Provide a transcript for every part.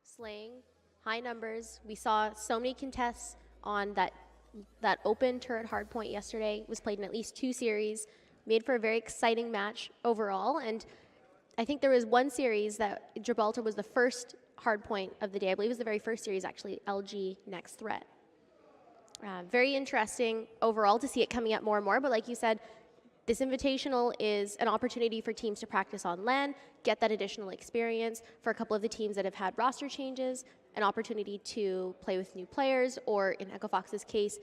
slaying, high numbers. We saw so many contests on that open turret hardpoint yesterday. It was played in at least 2 series, made for a very exciting match overall. And I think there was one series that Gibraltar was the first hardpoint of the day. I believe it was the very first series, actually, LG Next Threat. Very interesting overall to see it coming up more and more. But like you said, this invitational is an opportunity for teams to practice on LAN, get that additional experience. For a couple of the teams that have had roster changes, an opportunity to play with new players, or in Echo Fox's case,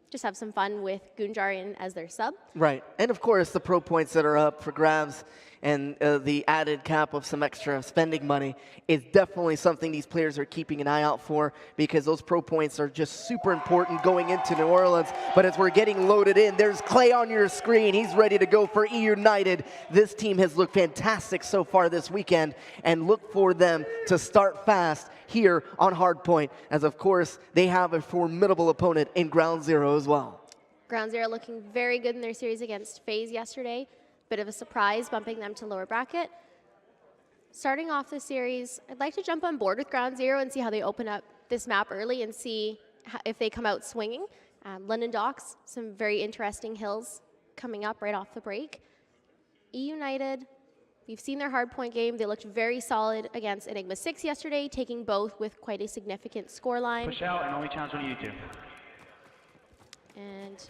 just have some fun with Gunjarian as their sub. Right, and of course the pro points that are up for grabs and the added cap of some extra spending money is definitely something these players are keeping an eye out for, because those pro points are just super important going into New Orleans. But as we're getting loaded in, there's Clay on your screen. He's ready to go for EUnited. This team has looked fantastic so far this weekend, and look for them to start fast here on Hardpoint, as of course they have a formidable opponent in Ground Zero as well. Ground Zero looking very good in their series against FaZe yesterday. Bit of a surprise, bumping them to lower bracket. Starting off the series, I'd like to jump on board with Ground Zero and see how they open up this map early and see if they come out swinging. London Docks, some very interesting hills coming up right off the break. EUnited, we've seen their hardpoint game. They looked very solid against Enigma 6 yesterday, taking both with quite a significant scoreline. Push out and only challenge on YouTube. And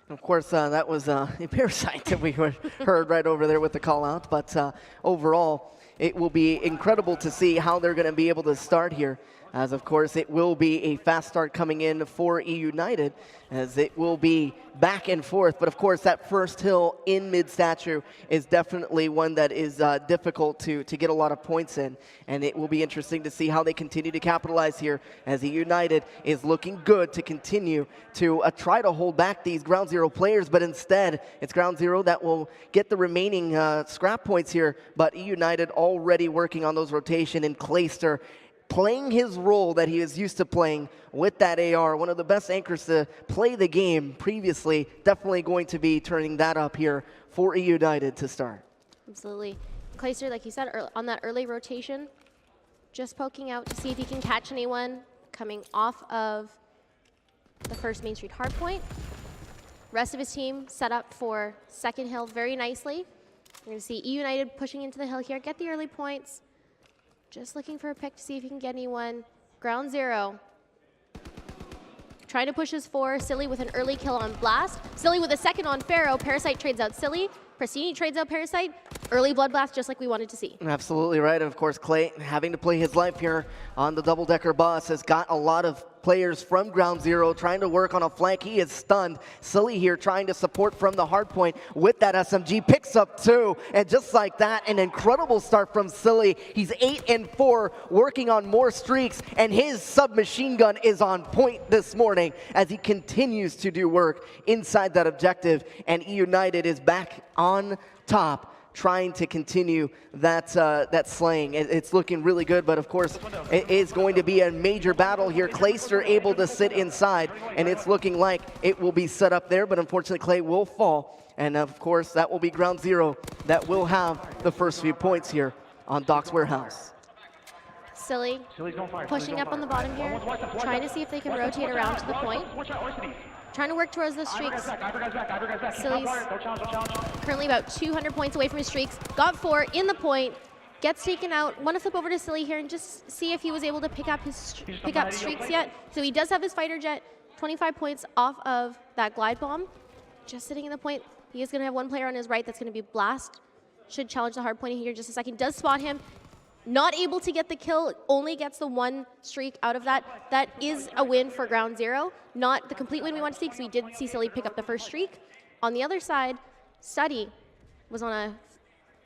of course, that was a Parasite that we heard right over there with the call out. But overall, it will be incredible to see how they're going to be able to start here. As of course, it will be a fast start coming in for EUnited, as it will be back and forth. But of course, that first hill in mid-statue is definitely one that is difficult to get a lot of points in. And it will be interesting to see how they continue to capitalize here, as EUnited is looking good to continue to try to hold back these Ground Zero players. But instead, it's Ground Zero that will get the remaining scrap points here. But EUnited already working on those rotation, and Clayster playing his role that he is used to playing with that AR. One of the best anchors to play the game previously. Definitely going to be turning that up here for EUnited to start. absolutely. Clayster, like you said, on that early rotation, just poking out to see if he can catch anyone coming off of the first Main Street hardpoint. Rest of his team set up for second hill very nicely. We're going to see EUnited pushing into the hill here, get the early points. Just looking for a pick to see if he can get anyone. Ground Zero trying to push his 4. Silly with an early kill on Blast. Silly with a second on Pharaoh. Parasite trades out Silly. Prastini trades out Parasite. Early Bloodblast, just like we wanted to see. Absolutely right. And of course, Clay, having to play his life here on the double-decker bus, has got a lot of players from Ground Zero trying to work on a flank. He is stunned. Silly here trying to support from the hard point with that SMG. Picks up 2. And just like that, an incredible start from Silly. He's 8-4, working on more streaks. And his submachine gun is on point this morning as he continues to do work inside that objective. And EUnited is back on top, trying to continue that that slaying. It's looking really good, but of course it is going to be a major battle here. Clayster able to sit inside, and it's looking like it will be set up there, but unfortunately Clay will fall. And of course that will be Ground Zero that will have the first few points here on Docks Warehouse. Silly pushing up on the bottom here, trying to see if they can rotate around to the point. Trying to work towards the streaks. Silly's currently about 200 points away from his streaks. Got 4 in the point. Gets taken out. Want to flip over to Silly here and just see if he was able to pick up streaks yet. So he does have his fighter jet. 25 points off of that glide bomb. Just sitting in the point. He is going to have one player on his right. That's going to be Blast. Should challenge the hard point here in just a second. Does spot him. Not able to get the kill, only gets the 1 streak out of that. That is a win for Ground Zero. Not the complete win we want to see, because we did see Silly pick up the first streak. On the other side, Study was on a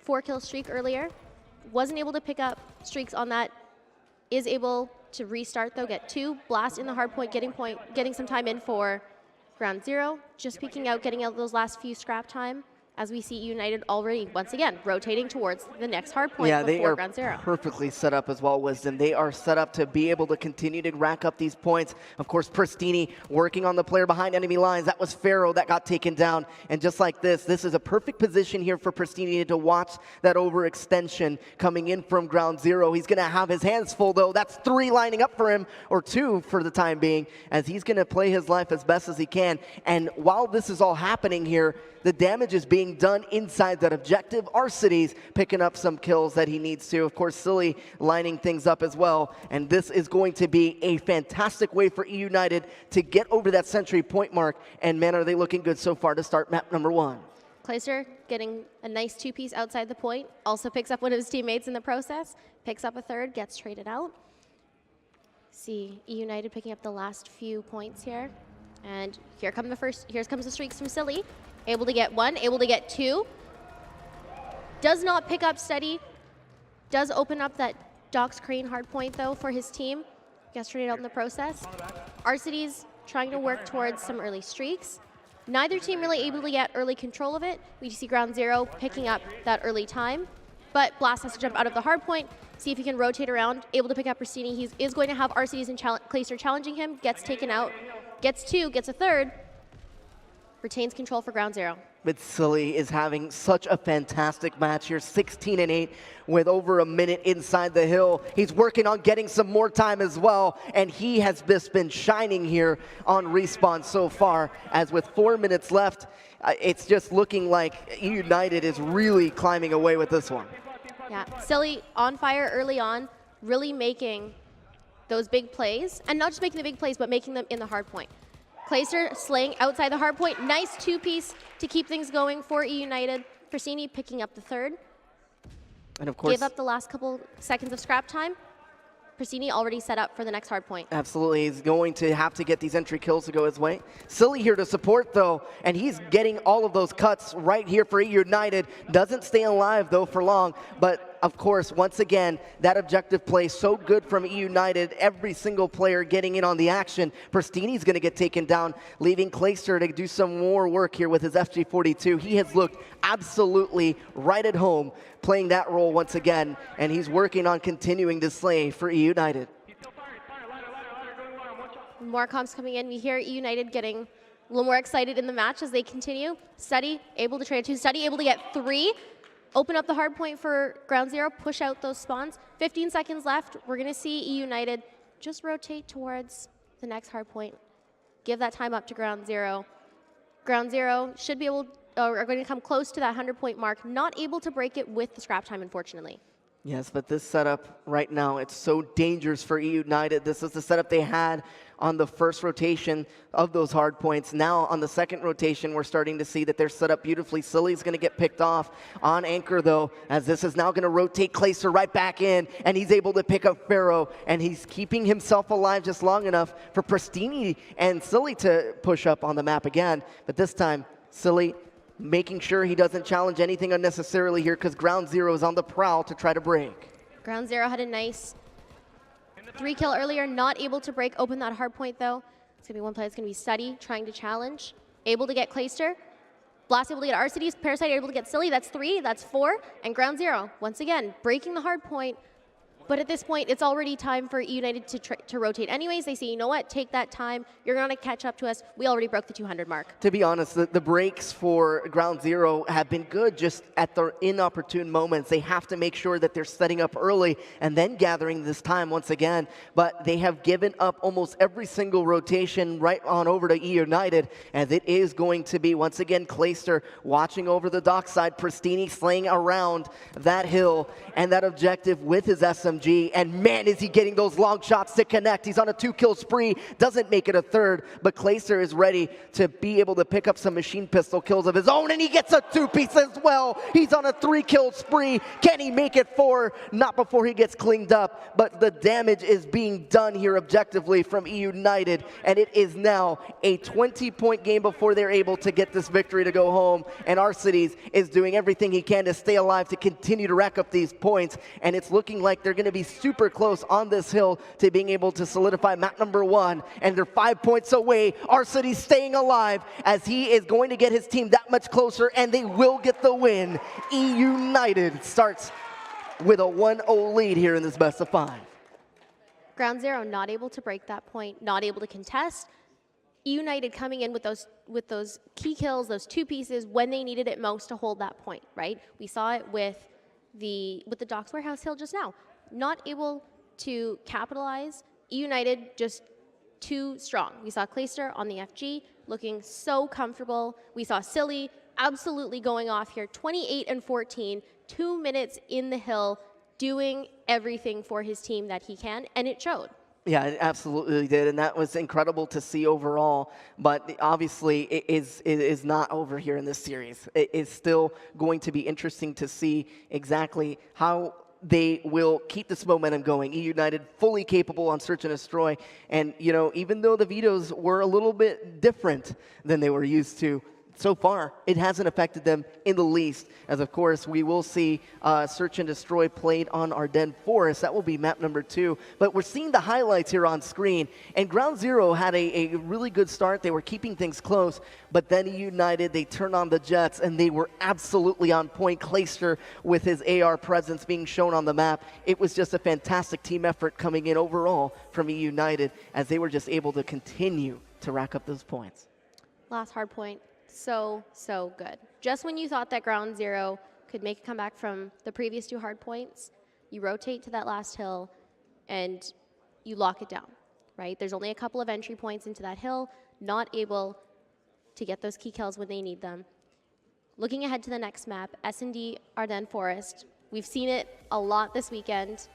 4-kill streak earlier. Wasn't able to pick up streaks on that. Is able to restart though, get 2. Blast in the hard point, getting some time in for Ground Zero. Just peeking out, getting out those last few scrap time as we see United already, once again, rotating towards the next hard point yeah, before they ground are zero. perfectly set up as well, Wisdom. They are set up to be able to continue to rack up these points. Of course, Pristini working on the player behind enemy lines. That was Pharaoh that got taken down. And just like this is a perfect position here for Pristini to watch that overextension coming in from ground zero. He's going to have his hands full, though. That's 3 lining up for him, or 2 for the time being, as he's going to play his life as best as he can. And while this is all happening here, the damage is being done inside that objective. Arcides picking up some kills that he needs to. Of course, Silly lining things up as well. And this is going to be a fantastic way for EUnited to get over that century point mark. And man, are they looking good so far to start map number 1. Kleister getting a nice 2-piece outside the point. Also picks up one of his teammates in the process. Picks up a third, gets traded out. See EUnited picking up the last few points here. And here comes the streaks from Silly. Able to get 1, able to get 2. Does not pick up steady. Does open up that Doc's Crane hard point, though, for his team. Gets traded out in the process. Arcides trying to work towards some early streaks. Neither team really able to get early control of it. We see ground zero picking up that early time. But Blast has to jump out of the hard point, see if he can rotate around, able to pick up Rossini. He is going to have Arcides and Kleister challenging him, gets taken out, gets 2, gets a third, retains control for ground zero. But Silly is having such a fantastic match here, 16-8 with over a minute inside the hill. He's working on getting some more time as well, and he has just been shining here on Respawn so far, as with 4 minutes left, it's just looking like EUnited is really climbing away with this one. Yeah, Silly on fire early on, really making those big plays, and not just making the big plays, but making them in the hard point. Kleister slaying outside the hard point. Nice 2-piece to keep things going for EUnited. Pristini picking up the third. And of course, gave up the last couple seconds of scrap time. Pristini already set up for the next hard point. Absolutely, he's going to have to get these entry kills to go his way. Silly here to support, though, and he's getting all of those cuts right here for EUnited. Doesn't stay alive, though, for long, but of course, once again, that objective play so good from EUnited. Every single player getting in on the action. Pristini's going to get taken down, leaving Kleister to do some more work here with his FG42. He has looked absolutely right at home playing that role once again, and he's working on continuing to slay for EUnited. More comps coming in. We hear EUnited getting a little more excited in the match as they continue. Study able to trade 2. Study able to get 3. Open up the hard point for ground zero, push out those spawns. 15 seconds left. We're going to see EUnited just rotate towards the next hard point. Give that time up to ground zero. Ground zero should be able, are going to come close to that 100-point mark. Not able to break it with the scrap time, unfortunately. Yes, but this setup right now, it's so dangerous for EUnited. This is the setup they had on the first rotation of those hard points. Now on the second rotation, we're starting to see that they're set up beautifully. Silly's going to get picked off on anchor, though, as this is now going to rotate Kleister right back in, and he's able to pick up Pharaoh, and he's keeping himself alive just long enough for Pristini and Silly to push up on the map again. But this time, Silly making sure he doesn't challenge anything unnecessarily here, because ground zero is on the prowl to try to break. Ground zero had a nice 3-kill earlier, not able to break open that hard point, though. It's going to be one play that's going to be Study trying to challenge. Able to get Kleister. Blast able to get Arcides. Parasite able to get Silly. That's 3, that's 4. And ground zero, once again, breaking the hard point. But at this point, it's already time for EUnited to rotate anyways. They say, you know what, take that time. You're going to catch up to us. We already broke the 200 mark. To be honest, the breaks for ground zero have been good, just at the inopportune moments. They have to make sure that they're setting up early and then gathering this time once again. But they have given up almost every single rotation right on over to EUnited, as it is going to be, once again, Kleister watching over the dockside, Pristini slaying around that hill and that objective with his SMG. And man, is he getting those long shots to connect. He's on a 2-kill spree, doesn't make it a third, but Kleister is ready to be able to pick up some machine pistol kills of his own, and he gets a 2-piece as well. He's on a 3-kill spree. Can he make it 4? Not before he gets cleaned up, but the damage is being done here objectively from EUnited, and it is now a 20-point game before they're able to get this victory to go home, and Arcides is doing everything he can to stay alive, to continue to rack up these points, and it's looking like they're going to to be super close on this hill to being able to solidify map number 1, and they're 5 points away. Arcity staying alive as he is going to get his team that much closer, and they will get the win. EUnited starts with a 1-0 lead here in this best of 5. Ground Zero not able to break that point, not able to contest. EUnited coming in with those key kills, those 2 pieces when they needed it most to hold that point, right? We saw it with the Docks Warehouse Hill just now. Not able to capitalize. EUnited just too strong. We saw Clayster on the FG looking so comfortable. We saw Silly absolutely going off here, 28 and 14, 2 minutes in the hill, doing everything for his team that he can, and it showed. Yeah, it absolutely did, and that was incredible to see overall. But obviously, it is not over here in this series. It is still going to be interesting to see exactly how they will keep this momentum going. EUnited fully capable on Search and Destroy, and even though the vetoes were a little bit different than they were used to, so far, it hasn't affected them in the least, as of course we will see Search and Destroy played on Ardennes Forest. That will be map number 2. But we're seeing the highlights here on screen, and Ground Zero had a really good start. They were keeping things close, but then EUnited, they turned on the Jets, and they were absolutely on point. Clayster with his AR presence being shown on the map. It was just a fantastic team effort coming in overall from EUnited, as they were just able to continue to rack up those points. Last hard point. So good. Just when you thought that Ground Zero could make a comeback from the previous 2 hard points, you rotate to that last hill and you lock it down, right? There's only a couple of entry points into that hill, not able to get those key kills when they need them. Looking ahead to the next map, S&D Ardennes Forest. We've seen it a lot this weekend.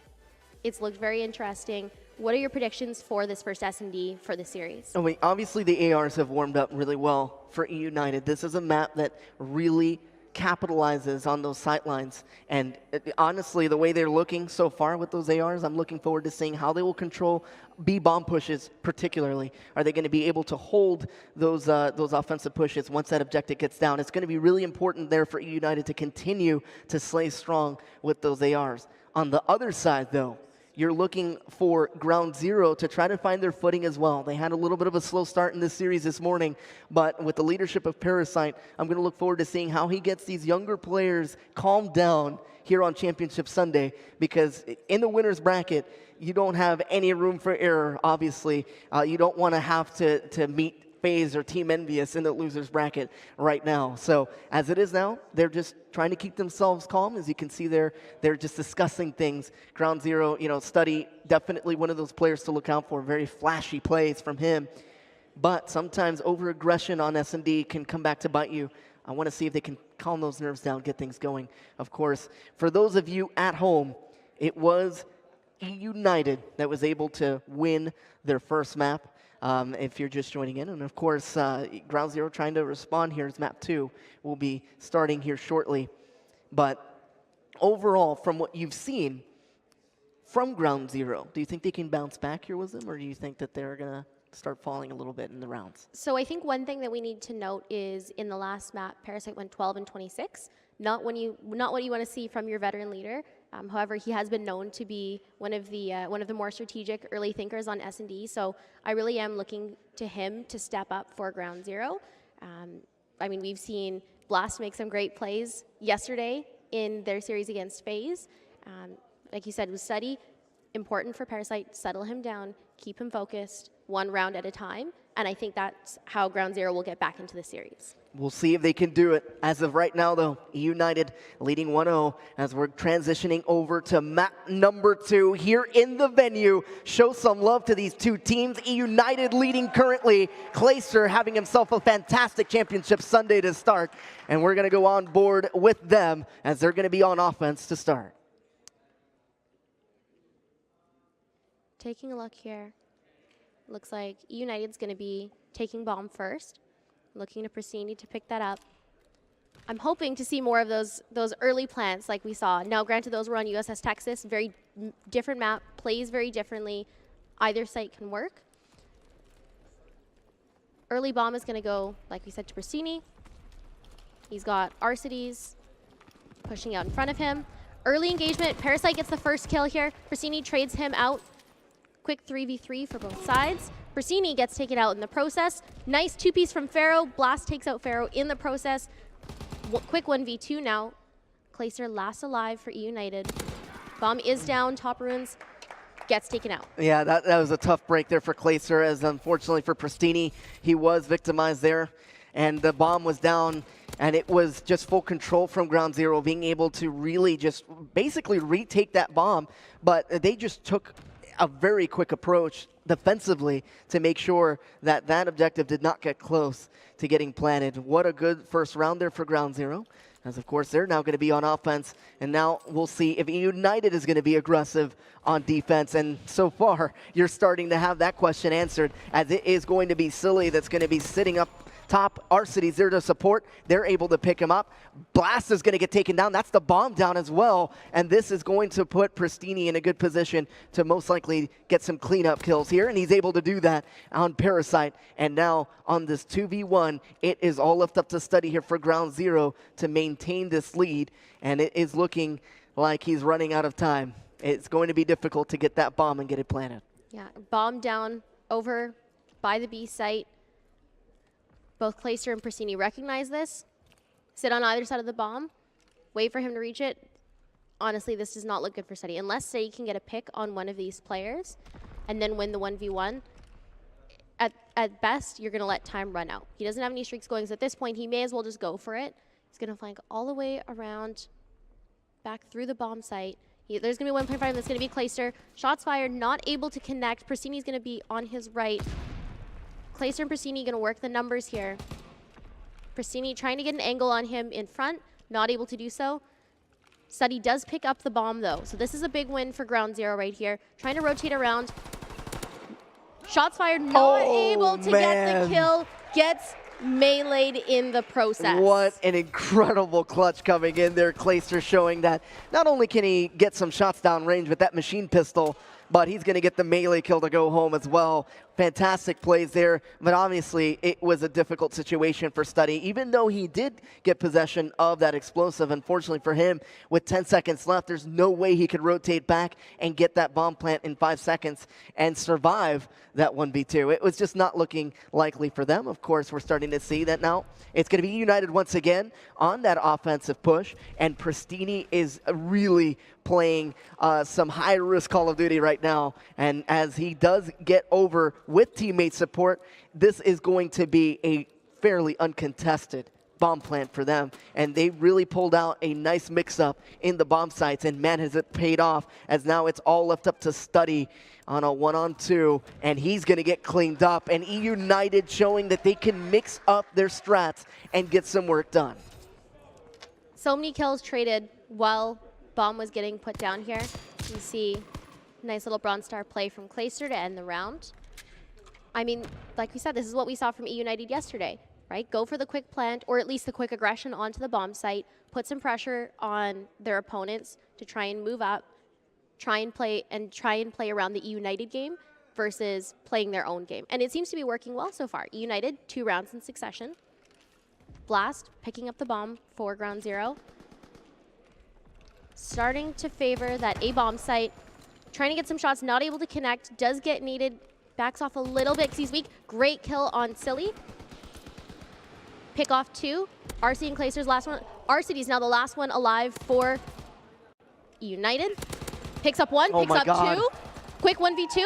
It's looked very interesting. What are your predictions for this first S&D for the series? I mean, obviously, the ARs have warmed up really well for EUnited. This is a map that really capitalizes on those sightlines. And honestly, the way they're looking so far with those ARs, I'm looking forward to seeing how they will control B-bomb pushes particularly. Are they going to be able to hold those offensive pushes once that objective gets down? It's going to be really important there for EUnited to continue to slay strong with those ARs. On the other side, though, you're looking for Ground Zero to try to find their footing as well. They had a little bit of a slow start in this series this morning, but with the leadership of Parasite, I'm going to look forward to seeing how he gets these younger players calmed down here on Championship Sunday, because in the winner's bracket, you don't have any room for error, obviously. You don't want to have to meet FaZe or Team Envious in the loser's bracket right now. So as it is now, they're just trying to keep themselves calm. As you can see there, they're just discussing things. Ground Zero, Study, definitely one of those players to look out for. Very flashy plays from him. But sometimes over-aggression on S&D can come back to bite you. I want to see if they can calm those nerves down, get things going. Of course, for those of you at home, it was EUnited that was able to win their first map. If you're just joining in. And of course, Ground Zero trying to respond here as map 2 will be starting here shortly. But overall, from what you've seen from Ground Zero, do you think they can bounce back here with them, or do you think that they're going to start falling a little bit in the rounds? So I think one thing that we need to note is in the last map, Parasite went 12 and 26. Not what you want to see from your veteran leader. However, he has been known to be one of the more strategic early thinkers on S&D. So I really am looking to him to step up for Ground Zero. I mean, we've seen Blast make some great plays yesterday in their series against FaZe. Like you said, with Study, important for Parasite, settle him down, keep him focused, 1 round at a time. And I think that's how Ground Zero will get back into the series. We'll see if they can do it. As of right now, though, EUnited leading 1-0 as we're transitioning over to map number 2 here in the venue. Show some love to these 2 teams. EUnited leading currently. Clayster having himself a fantastic Championship Sunday to start. And we're going to go on board with them as they're going to be on offense to start. Taking a look here. Looks like EUnited's going to be taking bomb first. Looking to Pristini to pick that up. I'm hoping to see more of those early plants like we saw. Now, granted, those were on USS Texas. Very different map, plays very differently. Either site can work. Early bomb is going to go, like we said, to Pristini. He's got Arcides pushing out in front of him. Early engagement, Parasite gets the first kill here. Persini trades him out. Quick 3v3 for both sides. Persini gets taken out in the process. Nice two-piece from Pharaoh. Blast takes out Pharaoh in the process. Quick 1v2 now. Clayster last alive for EUnited. Bomb is down, top ruins gets taken out. Yeah, that was a tough break there for Clayster, as unfortunately for Persini, he was victimized there. And the bomb was down, and it was just full control from Ground Zero, being able to really just basically retake that bomb. But they just took a very quick approach defensively to make sure that that objective did not get close to getting planted. What a good first round there for Ground Zero, as of course they're now going to be on offense, and now we'll see if EUnited is going to be aggressive on defense. And so far you're starting to have that question answered, as it is going to be Silly that's going to be sitting up top. Arcity's there to support. They're able to pick him up. Blast is going to get taken down. That's the bomb down as well. And this is going to put Pristini in a good position to most likely get some cleanup kills here. And he's able to do that on Parasite. And now on this 2v1, it is all left up to study here for Ground Zero to maintain this lead. And it is looking like he's running out of time. It's going to be difficult to get that bomb and get it planted. Yeah, bomb down over by the B site. Both Clayster and Persini recognize this, sit on either side of the bomb, wait for him to reach it. Honestly, this does not look good for Steady. Unless Steady can get a pick on one of these players and then win the 1v1, at best, you're going to let time run out. He doesn't have any streaks going, so at this point, he may as well just go for it. He's going to flank all the way around, back through the bomb site. There's going to be 1.5, and that's going to be Clayster. Shots fired, not able to connect. Persini's going to be on his right. Clayster and Persini going to work the numbers here. Persini trying to get an angle on him in front, not able to do so. Study does pick up the bomb though, so this is a big win for Ground Zero right here. Trying to rotate around. Shots fired, not able to get the kill. Gets meleeed in the process. What an incredible clutch coming in there. Clayster showing that not only can he get some shots down range with that machine pistol, but he's going to get the melee kill to go home as well. Fantastic plays there, but obviously it was a difficult situation for Study. Even though he did get possession of that explosive, unfortunately for him, with 10 seconds left, there's no way he could rotate back and get that bomb plant in 5 seconds and survive that 1v2. It was just not looking likely for them. Of course, we're starting to see that now. It's going to be EUnited once again on that offensive push, and Pristini is really playing some high-risk Call of Duty right now. And as he does get over with teammate support, this is going to be a fairly uncontested bomb plant for them. And they really pulled out a nice mix-up in the bomb sites, and man, has it paid off, as now it's all left up to Study on a 1-on-2, and he's going to get cleaned up. And EUnited showing that they can mix up their strats and get some work done. So many kills traded while bomb was getting put down here. You see nice little Bronze Star play from Clayster to end the round. I mean, like we said, this is what we saw from EUnited yesterday, right? Go for the quick plant, or at least the quick aggression onto the bomb site, put some pressure on their opponents to try and move up, try and play around the EUnited game versus playing their own game. And it seems to be working well so far. EUnited, 2 rounds in succession. Blast picking up the bomb for Ground Zero. Starting to favor that A bomb site. Trying to get some shots, not able to connect. Does get needed. Backs off a little bit because he's weak. Great kill on Silly. Pick off 2. RC and Clayster's last one. RCD's now the last one alive for EUnited. Picks up 1, picks up 2. Quick 1v2.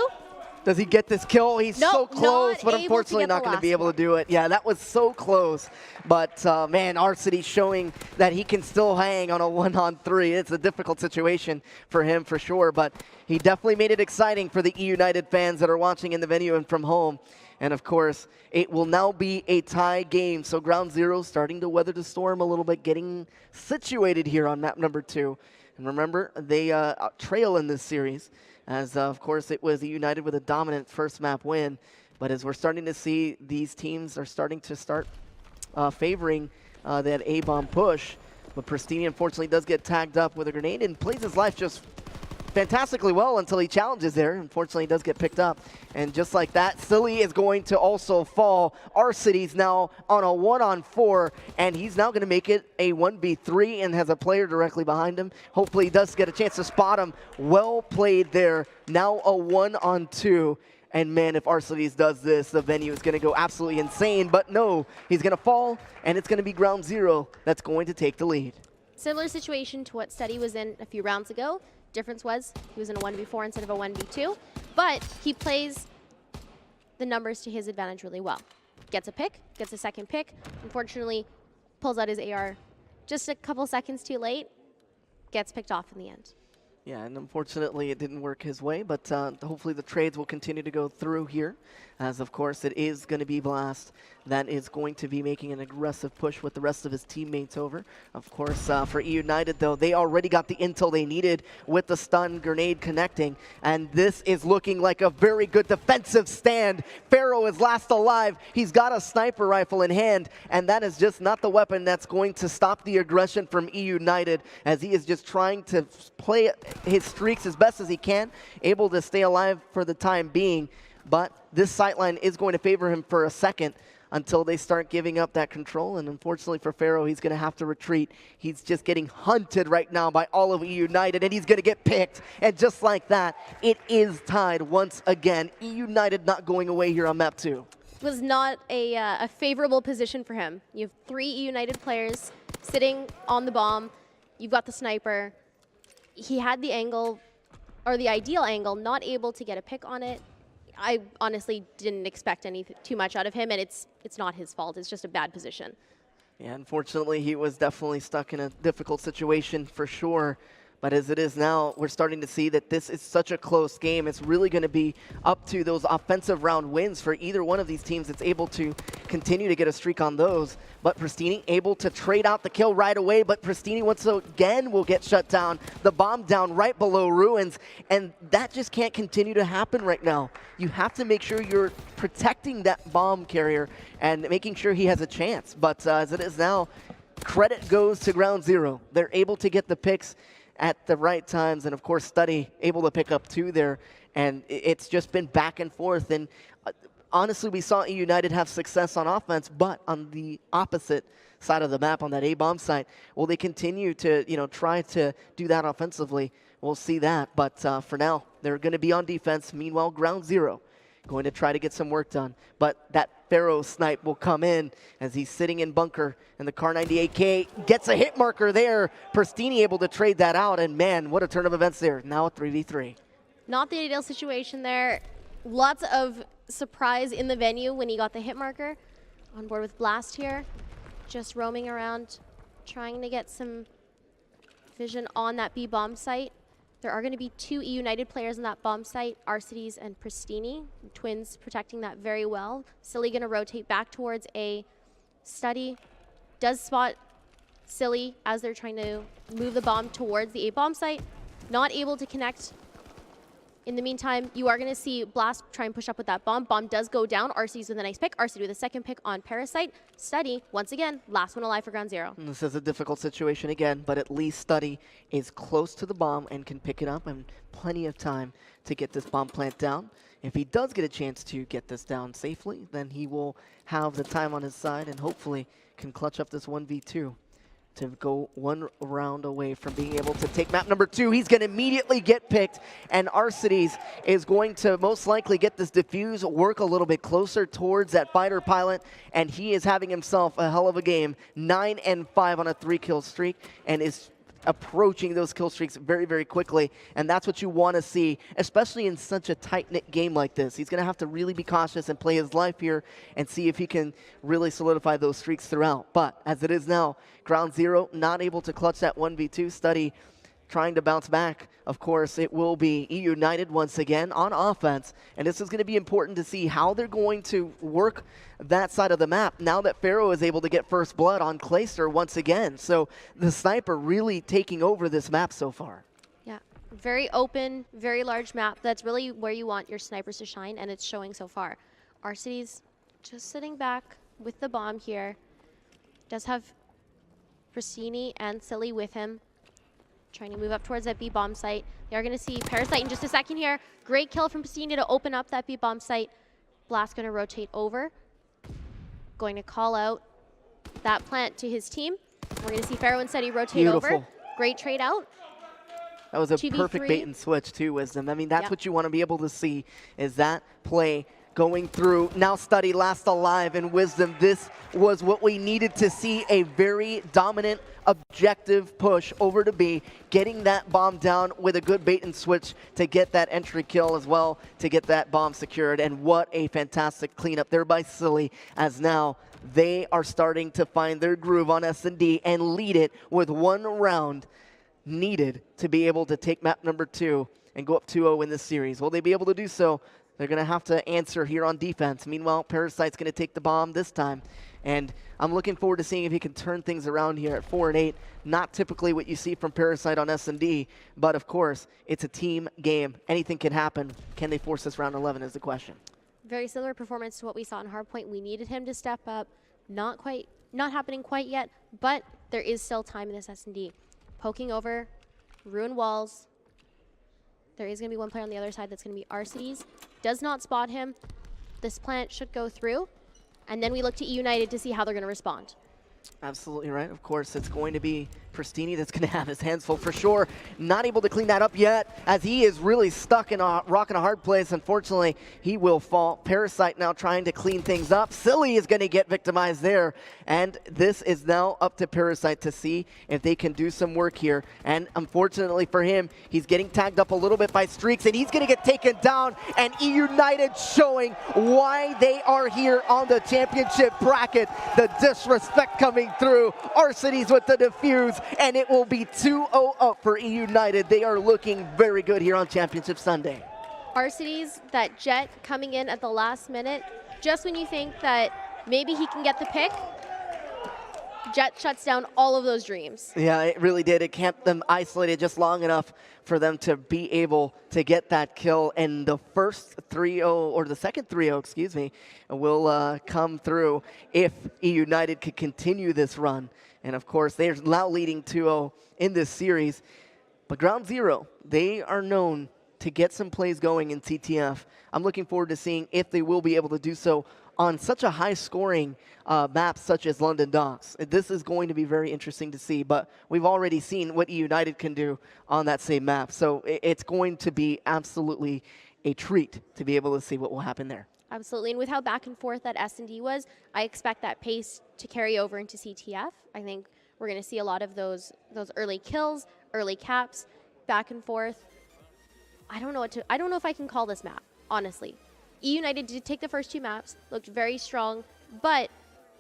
Does he get this kill? He's so close, but unfortunately not going to be able to do it. Yeah, that was so close. But, man, Arcity showing that he can still hang on a 1-on-3. It's a difficult situation for him for sure, but he definitely made it exciting for the EUnited fans that are watching in the venue and from home. And, of course, it will now be a tie game. So Ground Zero starting to weather the storm a little bit, getting situated here on map number 2. And remember, they trail in this series, as of course it was EUnited with a dominant first map win. But as we're starting to see, these teams are starting to favoring that A-bomb push. But Pristini unfortunately does get tagged up with a grenade and plays his life just fantastically well until he challenges there. Unfortunately, he does get picked up. And just like that, Silly is going to also fall. Arcity's now on a 1-on-4, and he's now going to make it a 1v3 and has a player directly behind him. Hopefully, he does get a chance to spot him. Well played there. Now a 1-on-2. And man, if Arcities does this, the venue is going to go absolutely insane. But no, he's going to fall, and it's going to be Ground Zero that's going to take the lead. Similar situation to what Steady was in a few rounds ago. Difference was he was in a 1v4 instead of a 1v2, but he plays the numbers to his advantage really well. Gets a pick, gets a second pick. Unfortunately, pulls out his AR just a couple seconds too late, gets picked off in the end. Yeah, and unfortunately it didn't work his way, but hopefully the trades will continue to go through here, as of course it is going to be Blast that is going to be making an aggressive push with the rest of his teammates over. Of course, for EUnited though, they already got the intel they needed with the stun grenade connecting, and this is looking like a very good defensive stand. Pharaoh is last alive. He's got a sniper rifle in hand, and that is just not the weapon that's going to stop the aggression from EUnited, as he is just trying to play his streaks as best as he can, able to stay alive for the time being. But this sightline is going to favor him for a second until they start giving up that control. And unfortunately for Pharaoh, he's going to have to retreat. He's just getting hunted right now by all of EUnited, and he's going to get picked. And just like that, it is tied once again. EUnited not going away here on map 2. Was not a favorable position for him. You have 3 EUnited players sitting on the bomb. You've got the sniper. He had the angle, or the ideal angle, not able to get a pick on it. I honestly didn't expect too much out of him, and it's not his fault. It's just a bad position. Yeah, unfortunately, he was definitely stuck in a difficult situation for sure. But as it is now, we're starting to see that this is such a close game. It's really going to be up to those offensive round wins for either one of these teams that's able to continue to get a streak on those. But Pristini able to trade out the kill right away, but Pristini once again will get shut down. The bomb down right below Ruins, and that just can't continue to happen right now. You have to make sure you're protecting that bomb carrier and making sure he has a chance. But as it is now, credit goes to Ground Zero. They're able to get the picks at the right times, and of course Study able to pick up 2 there, and it's just been back and forth. And honestly, we saw EUnited have success on offense, but on the opposite side of the map, on that A-bomb site, will they continue to try to do that offensively? We'll see that, but for now they're going to be on defense. Meanwhile, Ground Zero going to try to get some work done, but that Pharaoh snipe will come in as he's sitting in bunker, and the Kar98K gets a hit marker there. Pristini able to trade that out, and man, what a turn of events there. Now a 3v3. Not the ideal situation there. Lots of surprise in the venue when he got the hit marker. On board with Blast here, just roaming around, trying to get some vision on that B bomb site. There are going to be 2 EUnited players in that bomb site, Arcities and Pristini. Twins protecting that very well. Silly going to rotate back towards A. Study does spot Silly as they're trying to move the bomb towards the A bomb site. Not able to connect. In the meantime, you are going to see Blast try and push up with that bomb. Bomb does go down. Arcities with a nice pick. Arcity with a second pick on Parasite. Study, once again, last one alive for Ground Zero. And this is a difficult situation again, but at least Study is close to the bomb and can pick it up, and plenty of time to get this bomb plant down. If he does get a chance to get this down safely, then he will have the time on his side and hopefully can clutch up this 1v2. To go 1 round away from being able to take map number 2. He's going to immediately get picked, and Arcities is going to most likely get this defuse, work a little bit closer towards that fighter pilot, and he is having himself a hell of a game. 9 and 5 on a 3-kill streak, and is approaching those kill streaks very, very quickly, and that's what you want to see, especially in such a tight-knit game like this. He's going to have to really be cautious and play his life here and see if he can really solidify those streaks throughout. But as it is now, Ground Zero not able to clutch that 1v2. Study trying to bounce back. Of course, it will be EUnited once again on offense, and this is going to be important to see how they're going to work that side of the map now that Pharaoh is able to get first blood on Clayster once again. So the sniper really taking over this map so far. Yeah, very open, very large map. That's really where you want your snipers to shine, and it's showing so far. Arcity's just sitting back with the bomb here. Does have Pristini and Silly with him. trying to move up towards that B-bomb site. They are going to see Parasite in just a second here. Great kill from Pastini to open up that B-bomb site. Blast going to rotate over. Going to call out that plant to his team. We're going to see Pharaoh and Seti rotate over. Great trade out. That was a perfect bait and switch too, Wisdom. I mean, that's what you want to be able to see, is that play going through. Now Study last alive, and Wisdom, this was what we needed to see, a very dominant objective push over to B, getting that bomb down with a good bait and switch to get that entry kill as well, to get that bomb secured. And what a fantastic cleanup there by Silly, as now they are starting to find their groove on S&D and lead it with 1 round needed to be able to take map number 2 and go up 2-0 in this series. Will they be able to do so? They're going to have to answer here on defense. Meanwhile, Parasite's going to take the bomb this time. And I'm looking forward to seeing if he can turn things around here at 4-8. Not typically what you see from Parasite on S&D, but of course, it's a team game. Anything can happen. Can they force this round 11 is the question. Very similar performance to what we saw in Hardpoint. We needed him to step up. Not happening quite yet, but there is still time in this S&D. Poking over, ruin walls. There is going to be one player on the other side that's going to be Arcides. Does not spot him. This plant should go through. And then we look to EUnited to see how they're going to respond. Absolutely right. Of course, it's going to be Pristini that's going to have his hands full for sure. Not able to clean that up yet, as he is really stuck in a rock and a hard place. Unfortunately, he will fall. Parasite now trying to clean things up. Silly is going to get victimized there. And this is now up to Parasite to see if they can do some work here. And unfortunately for him, he's getting tagged up a little bit by Streaks, and he's going to get taken down. And EUnited showing why they are here on the championship bracket. The disrespect coming through. Arcides with the defuse. And it will be 2-0 up for EUnited. They are looking very good here on Championship Sunday. Arcides, that jet coming in at the last minute, just when you think that maybe he can get the pick, Jet shuts down all of those dreams. Yeah, it really did. It kept them isolated just long enough for them to be able to get that kill. And the first 3-0, or the second 3-0, excuse me, will come through if EUnited could continue this run. And of course, they're now leading 2-0 in this series. But Ground Zero, they are known to get some plays going in CTF. I'm looking forward to seeing if they will be able to do so on such a high-scoring map such as London Docks. This is going to be very interesting to see, but we've already seen what EUnited can do on that same map. So it's going to be absolutely a treat to be able to see what will happen there. Absolutely, and with how back and forth that S&D was, I expect that pace to carry over into CTF. I think we're going to see a lot of those early kills, early caps, back and forth. I don't know if I can call this map, honestly. EUnited did take the first 2 maps, looked very strong, but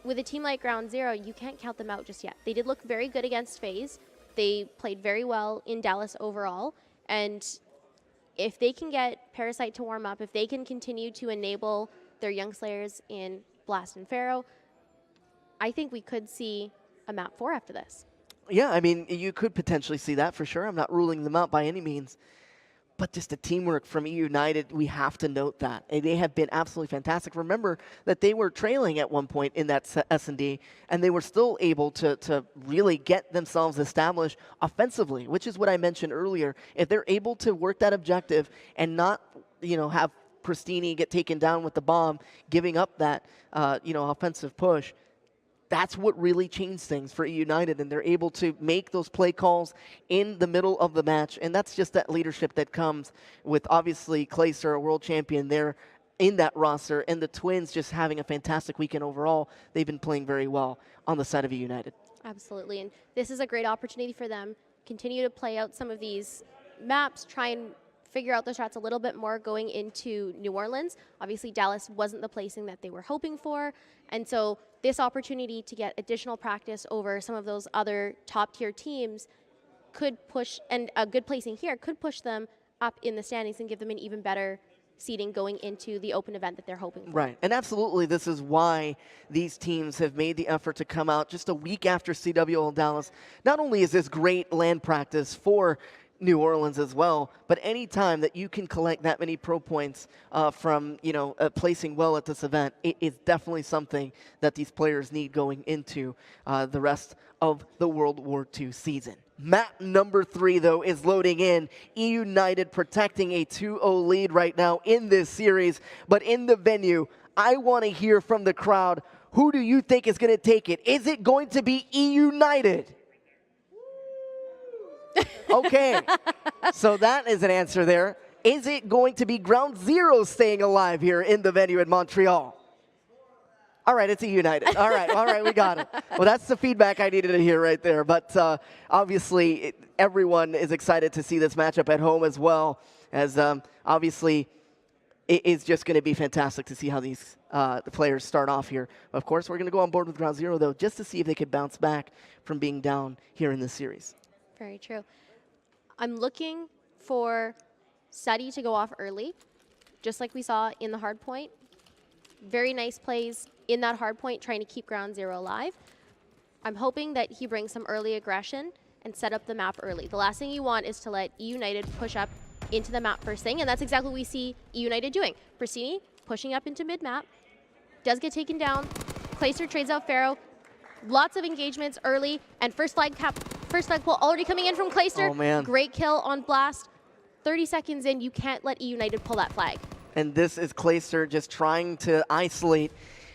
with a team like Ground Zero, you can't count them out just yet. They did look very good against FaZe. They played very well in Dallas overall, and if they can get Parasite to warm up, if they can continue to enable their young slayers in Blast and Pharaoh, I think we could see a map 4 after this. Yeah, I mean, you could potentially see that for sure. I'm not ruling them out by any means. But just the teamwork from EUnited, we have to note that. And they have been absolutely fantastic. Remember that they were trailing at one point in that S&D, and they were still able to really get themselves established offensively, which is what I mentioned earlier. If they're able to work that objective and not, have Pristini get taken down with the bomb, giving up that, offensive push, that's what really changed things for EUnited, and they're able to make those play calls in the middle of the match, and that's just that leadership that comes with, obviously, Clayster, a world champion there in that roster, and the Twins just having a fantastic weekend overall. They've been playing very well on the side of EUnited. Absolutely, and this is a great opportunity for them. Continue to play out some of these maps, try and figure out the shots a little bit more going into New Orleans. Obviously, Dallas wasn't the placing that they were hoping for, and so this opportunity to get additional practice over some of those other top-tier teams could push, and a good placing here could push them up in the standings and give them an even better seeding going into the open event that they're hoping for. Right, and absolutely this is why these teams have made the effort to come out just a week after CWL Dallas. Not only is this great land practice for New Orleans as well, but any time that you can collect that many pro points from placing well at this event, it is definitely something that these players need going into the rest of the World War II season. Map number 3, though, is loading in. EUnited protecting a 2-0 lead right now in this series. But in the venue, I want to hear from the crowd, who do you think is going to take it? Is it going to be EUnited? Okay, so that is an answer there. Is it going to be Ground Zero staying alive here in the venue in Montreal? All right, it's EUnited. All right, we got it. Well, that's the feedback I needed to hear right there. But obviously, everyone is excited to see this matchup at home as well, as obviously it is just going to be fantastic to see how these the players start off here. Of course, we're going to go on board with Ground Zero, though, just to see if they could bounce back from being down here in this series. Very true. I'm looking for Seti to go off early, just like we saw in the hard point. Very nice plays in that hard point, trying to keep Ground Zero alive. I'm hoping that he brings some early aggression and set up the map early. The last thing you want is to let EUnited push up into the map first thing, and that's exactly what we see EUnited doing. Pristini pushing up into mid-map, does get taken down. Clayster trades out Pharaoh. Lots of engagements early, and first flag pull already coming in from Clayster. Oh, man. Great kill on Blast. 30 seconds in, you can't let EUnited pull that flag. And this is Clayster just trying to isolate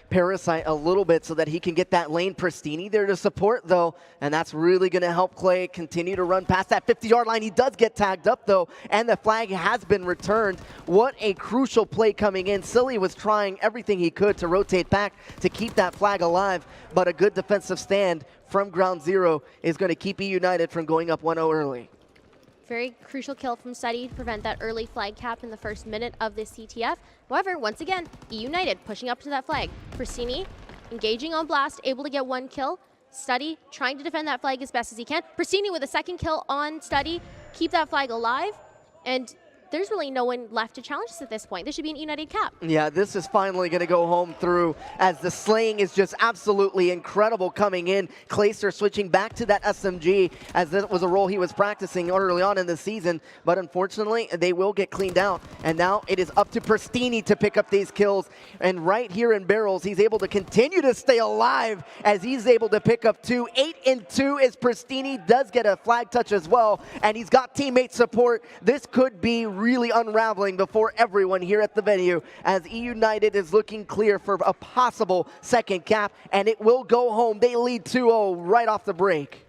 Parasite a little bit so that he can get that lane. Pristini there to support, though, and that's really going to help Clay continue to run past that 50-yard line. He does get tagged up, though, and the flag has been returned. What a crucial play coming in. Silly was trying everything he could to rotate back to keep that flag alive, but a good defensive stand from Ground Zero is going to keep EUnited from going up 1-0 early. Very crucial kill from Seti to prevent that early flag cap in the first minute of this CTF. However, once again, EUnited pushing up to that flag. Pristini engaging on Blast, able to get 1 kill. Study trying to defend that flag as best as he can. Pristini with a 2nd kill on Study, keep that flag alive. And there's really no one left to challenge us at this point. This should be an EUnited cap. Yeah, this is finally going to go home through, as the slaying is just absolutely incredible coming in. Clayster switching back to that SMG, as that was a role he was practicing early on in the season, but unfortunately they will get cleaned out, and now it is up to Pristini to pick up these kills. And right here in Barrels, he's able to continue to stay alive as he's able to pick up 2. 8 and 2 is Pristini, does get a flag touch as well, and he's got teammate support. This could be really unraveling before everyone here at the venue, as EUnited is looking clear for a possible 2nd cap, and it will go home. They lead 2-0 right off the break.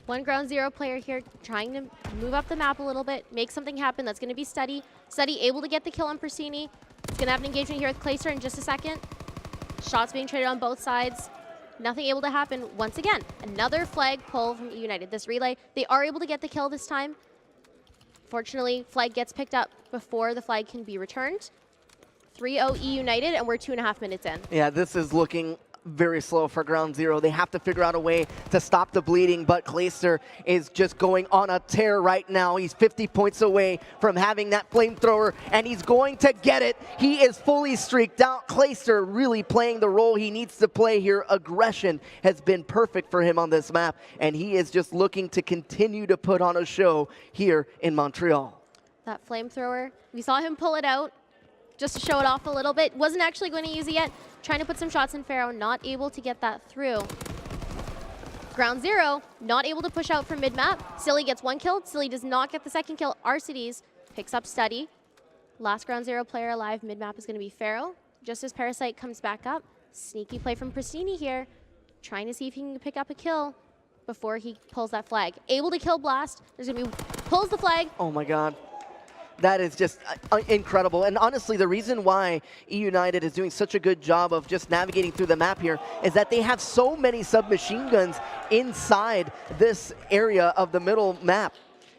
One Ground Zero player here trying to move up the map a little bit, make something happen. That's going to be Study. Study able to get the kill on Pristini. It's going to have an engagement here with Clayster in just a second. Shots being traded on both sides. Nothing able to happen. Once again, another flag pull from EUnited. This relay, they are able to get the kill this time. Fortunately, flag gets picked up before the flag can be returned. 3-0 EUnited, and we're 2.5 minutes in. Yeah, this is looking very slow for Ground Zero. They have to figure out a way to stop the bleeding, but Clayster is just going on a tear right now. He's 50 points away from having that flamethrower, and he's going to get it. He is fully streaked out. Clayster really playing the role he needs to play here. Aggression has been perfect for him on this map, and he is just looking to continue to put on a show here in Montreal. That flamethrower, we saw him pull it out just to show it off a little bit. Wasn't actually going to use it yet. Trying to put some shots in Pharaoh, not able to get that through. Ground Zero, not able to push out from mid-map. Silly gets 1 kill. Silly does not get the 2nd kill. Arcides picks up Study. Last Ground Zero player alive mid-map is going to be Pharaoh. Just as Parasite comes back up, sneaky play from Pristini here, trying to see if he can pick up a kill before he pulls that flag. Able to kill Blast. There's going to be, pulls the flag. Oh my God. That is just incredible. And honestly, the reason why EUnited is doing such a good job of just navigating through the map here is that they have so many submachine guns inside this area of the middle map.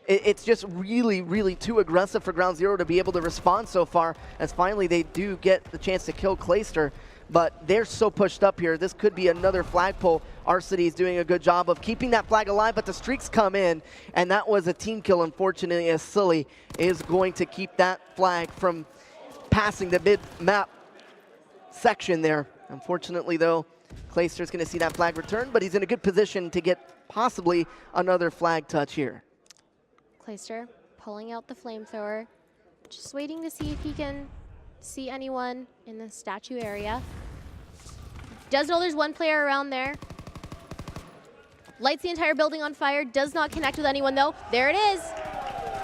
It's just really, really too aggressive for Ground Zero to be able to respond so far, as finally they do get the chance to kill Clayster. But they're so pushed up here. This could be another flagpole. Arcity is doing a good job of keeping that flag alive, but the streaks come in, and that was a team kill, unfortunately, as Silly is going to keep that flag from passing the mid-map section there. Unfortunately, though, Clayster's going to see that flag return, but he's in a good position to get possibly another flag touch here. Clayster pulling out the flamethrower, just waiting to see if he can see anyone in the statue area. Does know there's one player around there. Lights the entire building on fire, does not connect with anyone though. There it is.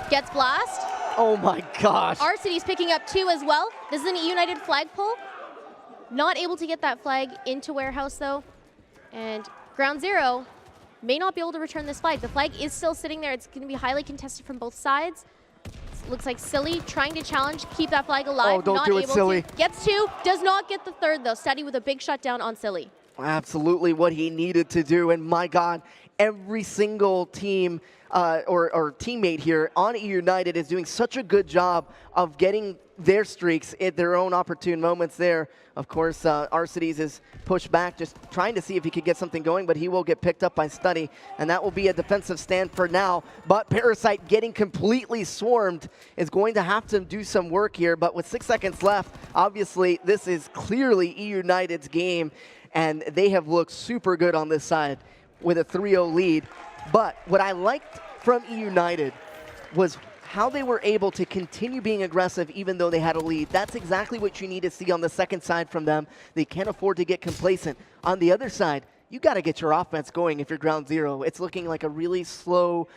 Gets blast. Oh my gosh. Arcity's picking up 2 as well. This is an EUnited flagpole. Not able to get that flag into warehouse though. And Ground Zero may not be able to return this flag. The flag is still sitting there. It's going to be highly contested from both sides. Looks like Silly trying to challenge, keep that flag alive. Oh, don't not do it, able Silly. To. Gets 2, does not get the 3rd though. Steady with a big shutdown on Silly. Absolutely what he needed to do, and my God, every single team or teammate here on EUnited is doing such a good job of getting their streaks at their own opportune moments there. Of course, Arcities is pushed back, just trying to see if he could get something going, but he will get picked up by Study, and that will be a defensive stand for now. But Parasite getting completely swarmed is going to have to do some work here, but with 6 seconds left, obviously this is clearly EUnited's game, and they have looked super good on this side with a 3-0 lead. But what I liked from EUnited was how they were able to continue being aggressive even though they had a lead. That's exactly what you need to see on the second side from them. They can't afford to get complacent. On the other side, you got to get your offense going if you're Ground Zero. It's looking like a really slow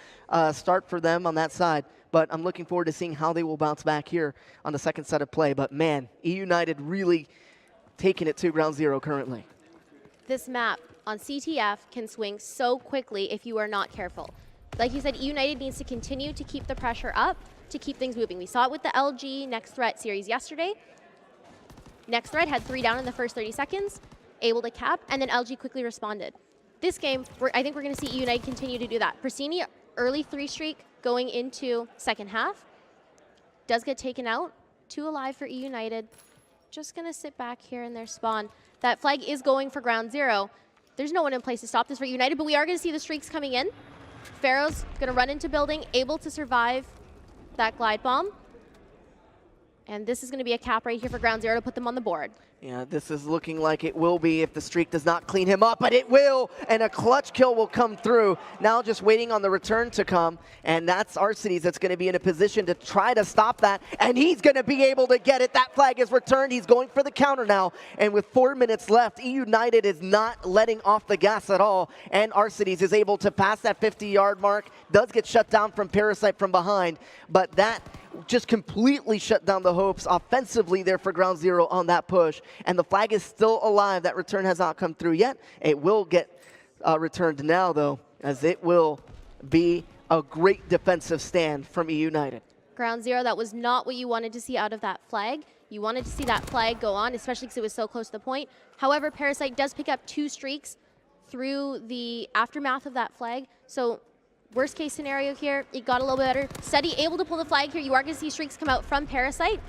start for them on that side. But I'm looking forward to seeing how they will bounce back here on the second set of play. But man, EUnited really taking it to Ground Zero currently. This map on CTF can swing so quickly if you are not careful. Like you said, EUnited needs to continue to keep the pressure up, to keep things moving. We saw it with the LG Next Threat series yesterday. Next Threat had 3 down in the first 30 seconds, able to cap, and then LG quickly responded. This game, I think we're going to see EUnited continue to do that. Persini, early 3 streak going into second half, does get taken out. 2 alive for EUnited. Just going to sit back here in their spawn. That flag is going for Ground Zero. There's no one in place to stop this for EUnited, but we are going to see the streaks coming in. Pharaoh's going to run into building, able to survive that glide bomb. And this is going to be a cap right here for Ground Zero to put them on the board. Yeah, this is looking like it will be if the streak does not clean him up, but it will, and a clutch kill will come through. Now just waiting on the return to come, and that's Arcities that's going to be in a position to try to stop that, and he's going to be able to get it. That flag is returned. He's going for the counter now, and with 4 minutes left, EUnited is not letting off the gas at all, and Arcities is able to pass that 50-yard mark, does get shut down from Parasite from behind, but that just completely shut down the hopes offensively there for Ground Zero on that push. And the flag is still alive. That return has not come through yet. It will get returned now, though, as it will be a great defensive stand from EUnited. Ground Zero, that was not what you wanted to see out of that flag. You wanted to see that flag go on, especially because it was so close to the point. However, Parasite does pick up 2 streaks through the aftermath of that flag. So worst case scenario here, it got a little bit better. Steady able to pull the flag here. You are going to see streaks come out from Parasite.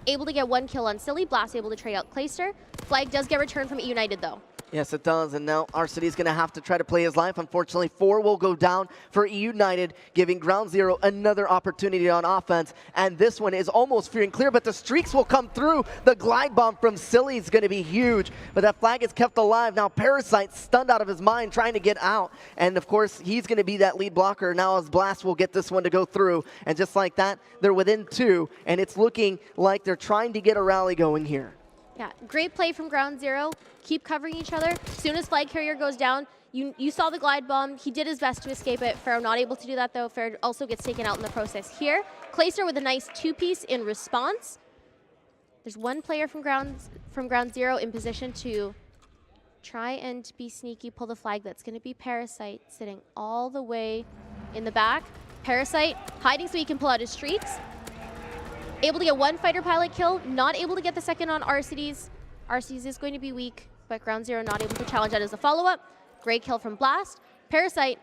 Able to get 1 kill on Silly. Blast able to trade out Clayster. Flag does get returned from EUnited though. Yes, it does, and now Arcity is going to have to try to play his life. Unfortunately, 4 will go down for EUnited, giving Ground Zero another opportunity on offense, and this one is almost free and clear, but the streaks will come through. The glide bomb from Silly is going to be huge, but that flag is kept alive. Now Parasite stunned out of his mind trying to get out, and of course, he's going to be that lead blocker now as Blast will get this one to go through, and just like that, they're within 2, and it's looking like they're trying to get a rally going here. Yeah, great play from Ground Zero. Keep covering each other. As soon as flag carrier goes down, you saw the glide bomb. He did his best to escape it. Pharaoh not able to do that though. Pharaoh also gets taken out in the process here. Clayster with a nice 2-piece in response. There's 1 player from Ground Zero in position to try and be sneaky, pull the flag. That's going to be Parasite sitting all the way in the back. Parasite hiding so he can pull out his streaks. Able to get 1 fighter pilot kill, not able to get the second on Arcities. Arcities is going to be weak, but Ground Zero not able to challenge that as a follow-up. Great kill from Blast. Parasite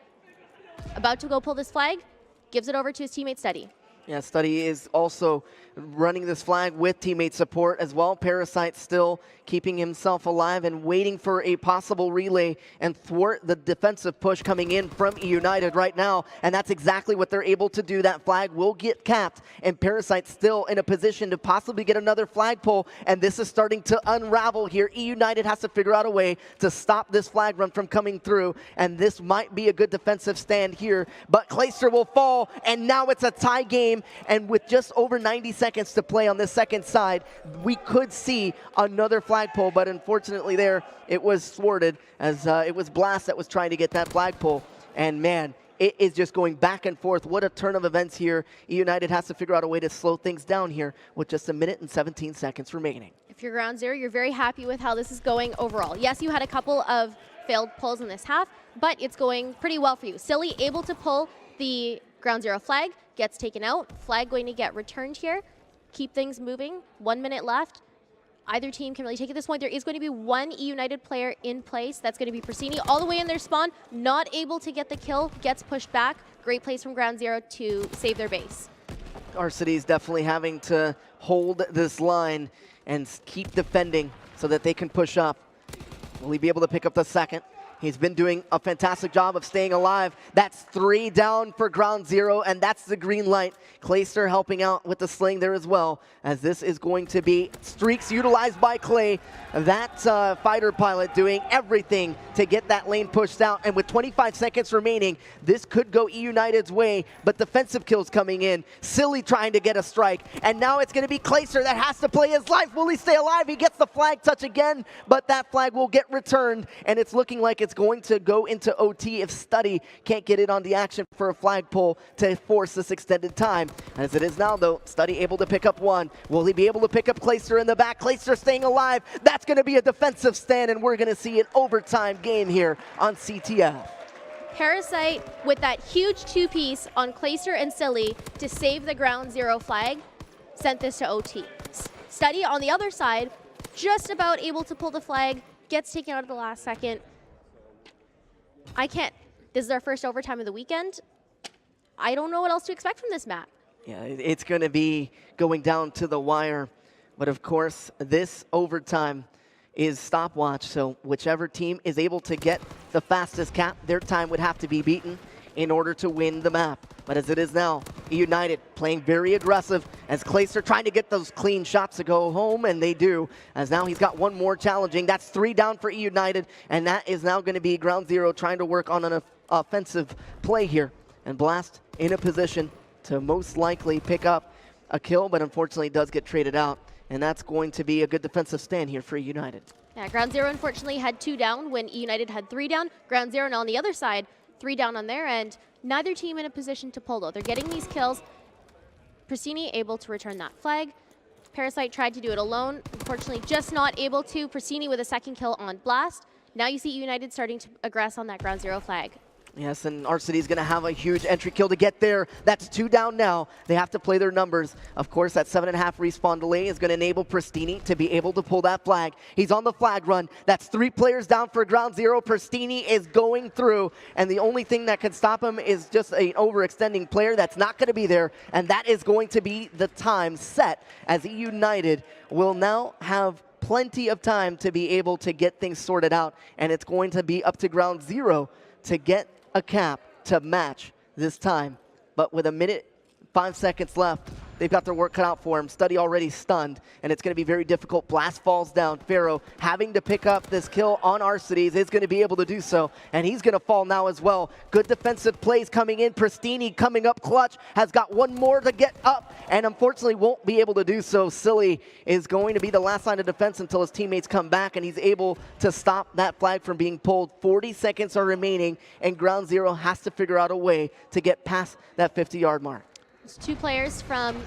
about to go pull this flag, gives it over to his teammate Steady. Yeah, Study is also running this flag with teammate support as well. Parasite still keeping himself alive and waiting for a possible relay and thwart the defensive push coming in from EUnited right now. And that's exactly what they're able to do. That flag will get capped, and Parasite still in a position to possibly get another flagpole. And this is starting to unravel here. EUnited has to figure out a way to stop this flag run from coming through. And this might be a good defensive stand here. But Clayster will fall, and now it's a tie game. game, and with just over 90 seconds to play on the second side, we could see another flagpole, but unfortunately there, it was thwarted as it was Blast that was trying to get that flagpole. And man, it is just going back and forth. What a turn of events here. EUnited has to figure out a way to slow things down here with just 1 minute and 17 seconds remaining. If you're Ground Zero, you're very happy with how this is going overall. Yes, you had a couple of failed pulls in this half, but it's going pretty well for you. Silly able to pull the Ground Zero flag, gets taken out. Flag going to get returned here. Keep things moving. 1 minute left. Either team can really take it at this point. There is going to be one EUnited player in place. That's going to be Persini, all the way in their spawn, not able to get the kill, gets pushed back. Great place from Ground Zero to save their base. Our city's definitely having to hold this line and keep defending so that they can push up. Will he be able to pick up the second? He's been doing a fantastic job of staying alive. That's 3 down for Ground Zero, and that's the green light. Clayster helping out with the sling there as well, as this is going to be streaks utilized by Clay. That fighter pilot doing everything to get that lane pushed out, and with 25 seconds remaining, this could go EUnited's way, but defensive kills coming in. Silly trying to get a strike, and now it's going to be Clayster that has to play his life. Will he stay alive? He gets the flag touch again, but that flag will get returned, and it's looking like it's going to go into OT if Study can't get it on the action for a flagpole to force this extended time. As it is now, though, Study able to pick up one. Will he be able to pick up Clayster in the back? Clayster staying alive. That's going to be a defensive stand, and we're going to see an overtime game here on CTF. Parasite with that huge two-piece on Clayster and Silly to save the Ground Zero flag sent this to OT. Study on the other side, just about able to pull the flag, gets taken out at the last second. This is our first overtime of the weekend. I don't know what else to expect from this map. Yeah, it's going to be going down to the wire. But of course, this overtime is stopwatch. So whichever team is able to get the fastest cap, their time would have to be beaten in order to win the map. But as it is now, EUnited playing very aggressive as Clayster trying to get those clean shots to go home, and they do. As now he's got one more challenging. That's 3 down for EUnited, and that is now going to be Ground Zero trying to work on an offensive play here. And Blast in a position to most likely pick up a kill, but unfortunately does get traded out. And that's going to be a good defensive stand here for EUnited. Yeah, Ground Zero unfortunately had 2 down when EUnited had 3 down. Ground Zero now on the other side, 3 down on their end. Neither team in a position to pull though. They're getting these kills. Persini able to return that flag. Parasite tried to do it alone. Unfortunately just not able to. Persini with a second kill on Blast. Now you see EUnited starting to aggress on that Ground Zero flag. Yes, and our city's going to have a huge entry kill to get there. That's 2 down now. They have to play their numbers. Of course, that 7.5 respawn delay is going to enable Pristini to be able to pull that flag. He's on the flag run. That's 3 players down for Ground Zero. Pristini is going through, and the only thing that can stop him is just an overextending player that's not going to be there, and that is going to be the time set as EUnited will now have plenty of time to be able to get things sorted out, and it's going to be up to Ground Zero to get a cap to match this time. But with 1 minute, 5 seconds left, they've got their work cut out for him. Study already stunned, and it's going to be very difficult. Blast falls down. Pharaoh having to pick up this kill on our cities is going to be able to do so, and he's going to fall now as well. Good defensive plays coming in. Pristini coming up clutch, has got one more to get up, and unfortunately won't be able to do so. Silly is going to be the last line of defense until his teammates come back, and he's able to stop that flag from being pulled. 40 seconds are remaining, and Ground Zero has to figure out a way to get past that 50-yard mark. There's 2 players from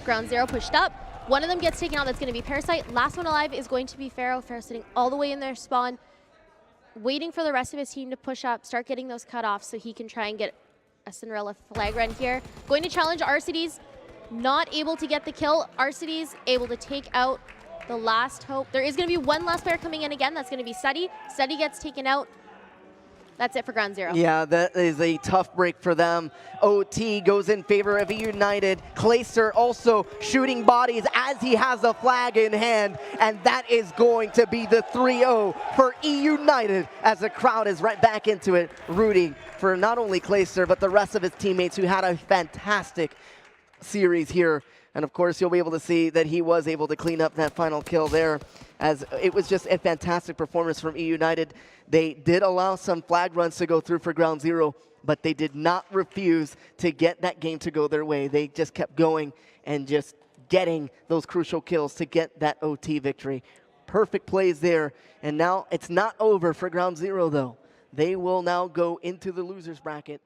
Ground Zero pushed up. One of them gets taken out. That's going to be Parasite. Last one alive is going to be Pharaoh. Pharaoh sitting all the way in their spawn, waiting for the rest of his team to push up, start getting those cutoffs so he can try and get a Cinderella flag run here. Going to challenge Arcides. Not able to get the kill. Arcides able to take out the last hope. There is going to be one last player coming in again. That's going to be Study. Study gets taken out. That's it for Ground Zero. Yeah, that is a tough break for them. OT goes in favor of EUnited. Clayster also shooting bodies as he has a flag in hand, and that is going to be the 3-0 for EUnited as the crowd is right back into it, rooting for not only Clayster, but the rest of his teammates who had a fantastic series here. And of course, you'll be able to see that he was able to clean up that final kill there, as it was just a fantastic performance from EUnited. They did allow some flag runs to go through for ground zero, but they did not refuse to get that game to go their way. They just kept going and just getting those crucial kills to get that OT victory. Perfect plays there. And now it's not over for ground zero, though. They will now go into the losers bracket.